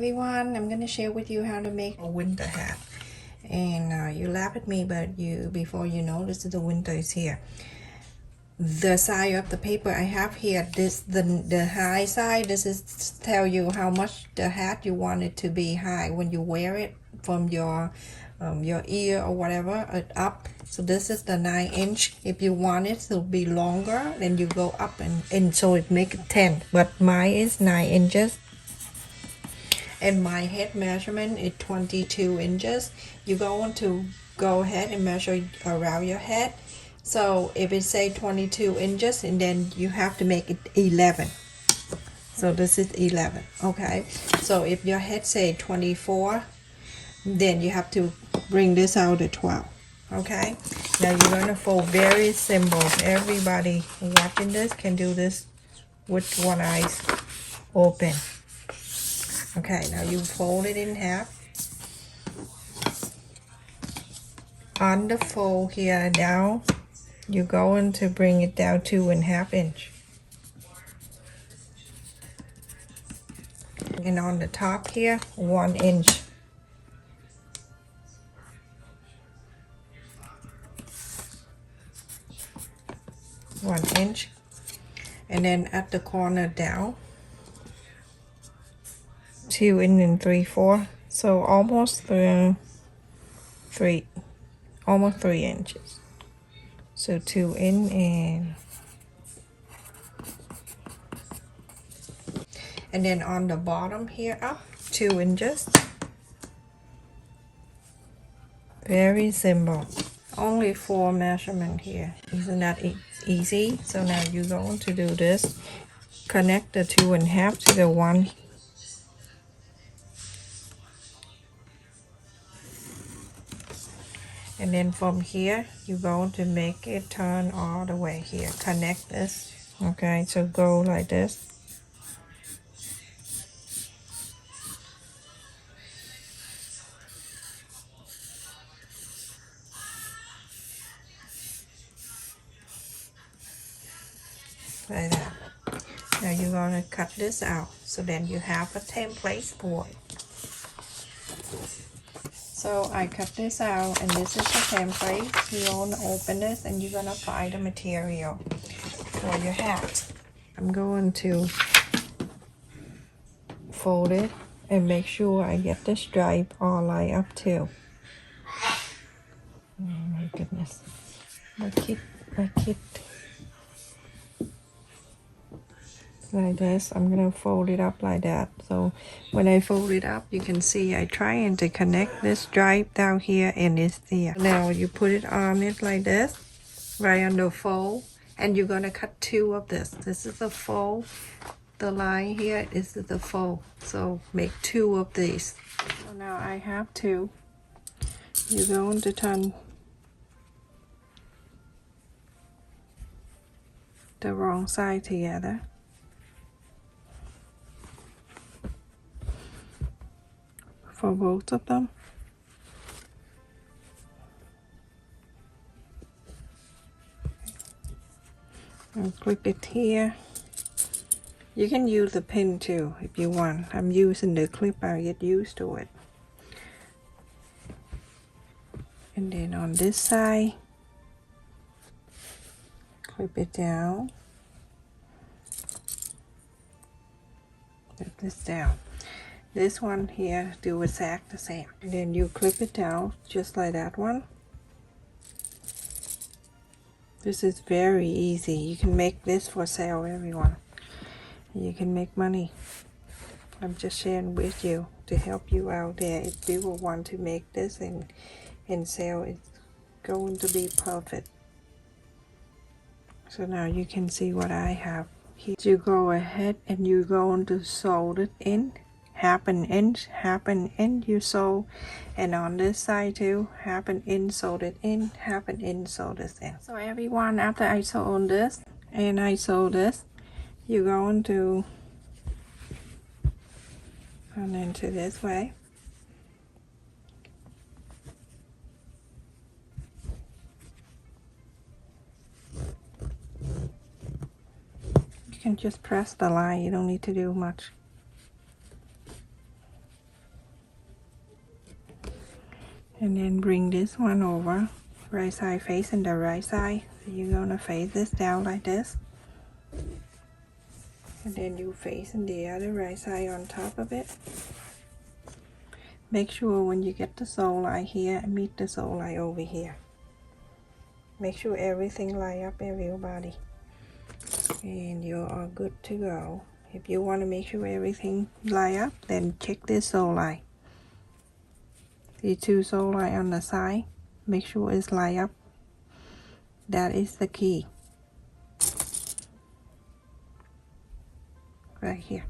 everyone, I'm gonna share with you how to make a winter hat. And you laugh at me, but before you know, this is the winter is here. The side of the paper I have here, the high side, this is tell you how much the hat you want it to be high when you wear it from your ear or whatever up. So this is the 9-inch. If you want it to be longer, then you go up and so it make it 10, but mine is 9 inches. And my head measurement is 22 inches. You're going to go ahead and measure around your head. So if it say 22 inches, and then you have to make it 11. So this is 11, okay? So if your head say 24, then you have to bring this out at 12, okay? Now you're gonna fold very simple. Everybody watching this can do this with one eye open. Okay, now you fold it in half. On the fold here down, you're going to bring it down 2.5 inches. And on the top here, 1 inch. And then at the corner down, 2 3/4, so almost 3 inches. So 2 in and then on the bottom here up 2 inches. Very simple. Only 4 measurement here. Isn't that easy? So now you're going to do this. Connect the 2.5 to the 1. And then from here, you're going to make it turn all the way here. Connect this. Okay, so go like this. Like that. Now you're going to cut this out. So then you have a template for it. So I cut this out, and this is the template. You're going to open this and you're going to find the material for your hat. I'm going to fold it and make sure I get the stripe all lined up too. Oh my goodness. My kit. Like this. I'm gonna fold it up like that. So when I fold it up, you can see I trying to connect this stripe down here and it's there. Now you put it on it like this, right on the fold, and you're gonna cut 2 of this. This is the fold. The line here is the fold. So make 2 of these. So now I have 2. You're going to turn the wrong side together. For both of them. And clip it here. You can use a pin too if you want. I'm using the clip, I get used to it. And then on this side, clip it down. Clip this down. This one here, do exact the same. And then you clip it down just like that one. This is very easy. You can make this for sale, everyone. You can make money. I'm just sharing with you to help you out there. If people want to make this and sell, it's going to be perfect. So now you can see what I have here. You go ahead and you're going to sew it in. Half an inch you sew, and on this side too, half an inch sewed it in, half an inch sewed this in. So everyone, after I sew on this and I sew this, you're going to turn into this way. You can just press the line, you don't need to do much. And then bring this one over, right side facing the right side. So you're gonna face this down like this. And then you facing the other right side on top of it. Make sure when you get the sole line here, meet the sole line over here. Make sure everything line up, everybody. And you are good to go. If you want to make sure everything line up, then check this sole line. The two sole line on the side, make sure it's line up. That is the key. Right here.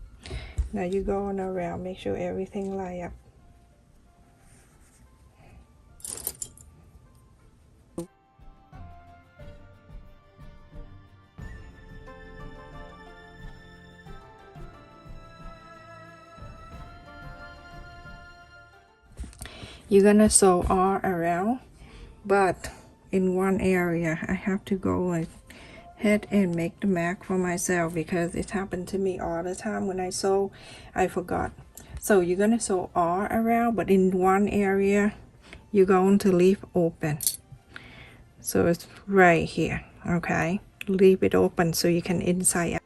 Now you go on around, make sure everything line up. You're gonna sew all around, but in one area I have to go ahead and make the mark for myself because it happened to me all the time. When I sew, I forgot. So you're gonna sew all around, but in one area you're going to leave open. So it's right here, okay? Leave it open so you can inside out.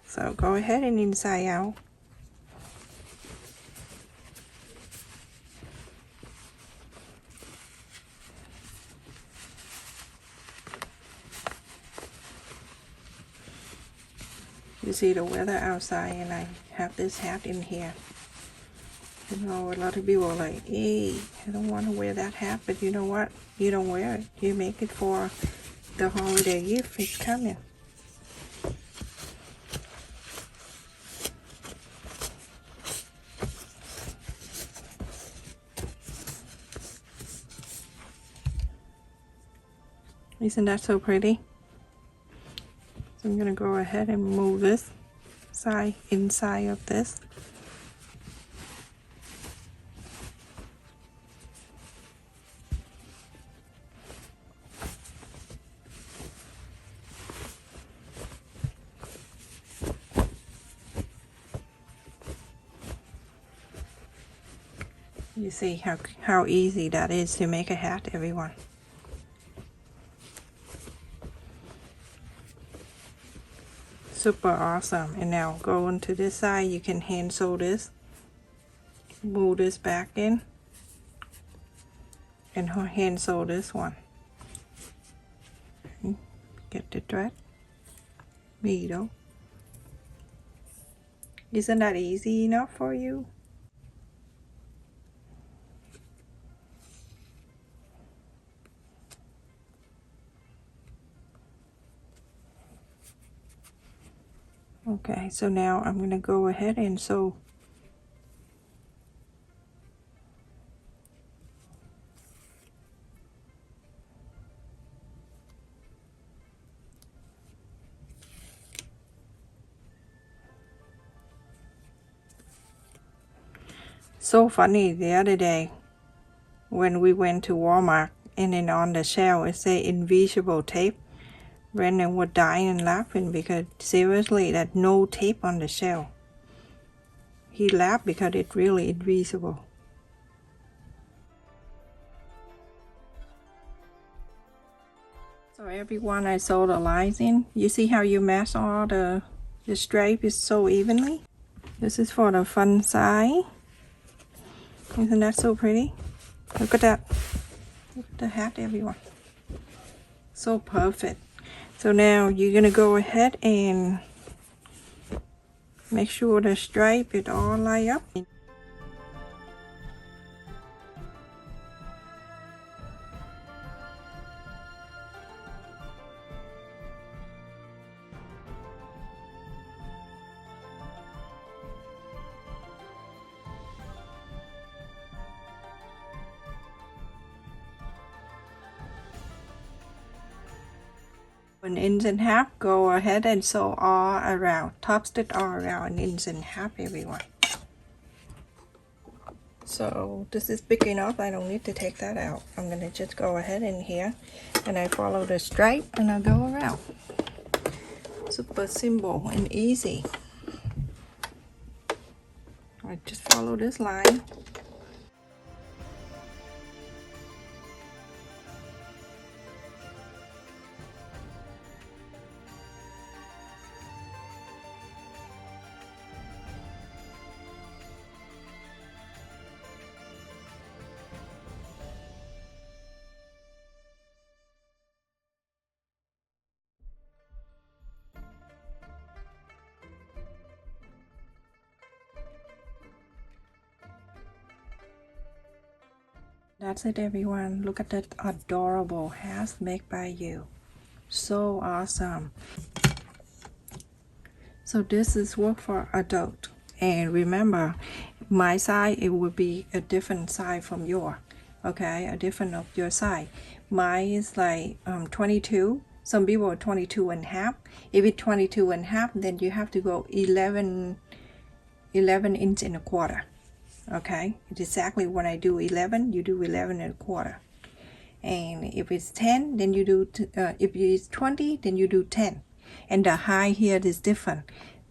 So go ahead and inside out. You see the weather outside and I have this hat in here. You know, a lot of people are like, hey, I don't want to wear that hat, but you know what? You don't wear it. You make it for the holiday gift. It's coming. Isn't that so pretty? So I'm gonna go ahead and move this side inside of this. You see how easy that is to make a hat, everyone. Super awesome. And now go into this side. You can hand sew this, move this back in, and hand sew this one. Get the thread, needle. Isn't that easy enough for you? Okay, so now I'm going to go ahead and sew. So funny, the other day when we went to Walmart and then on the shelf it said invisible tape. Brandon was dying and laughing because seriously, there's no tape on the shell. He laughed because it's really invisible. So everyone, I sewed the lines in. You see how you match all the stripe is so evenly? This is for the front side. Isn't that so pretty? Look at that. Look at the hat, everyone. So perfect. So now you're gonna go ahead and make sure the stripe is all lined up. An inch and a half, go ahead and sew all around, top stitch all around an inch and a half, everyone. So this is big enough, I don't need to take that out. I'm gonna just go ahead in here and I follow the stripe and I go around. Super simple and easy. I just follow this line. That's it, everyone. Look at that adorable hat made by you. So awesome. So this is work for adult. And remember, my size, it will be a different size from your. Okay, a different of your size. Mine is like 22. Some people are 22 and a half. If it's 22 and a half, then you have to go 11 inch and a quarter. Okay, it's exactly when I do 11, you do 11 and a quarter. And if it's 10, then you do, if it's 20, then you do 10. And the high here is different.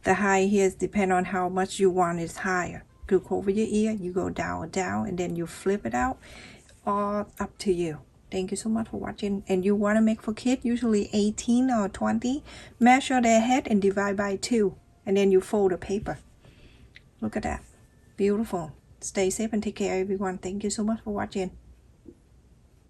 The high here depends on how much you want it higher. Look over your ear, you go down, and then you flip it out. All up to you. Thank you so much for watching. And you want to make for kids, usually 18 or 20. Measure their head and divide by 2. And then you fold the paper. Look at that. Beautiful. Stay safe and take care, everyone. Thank you so much for watching.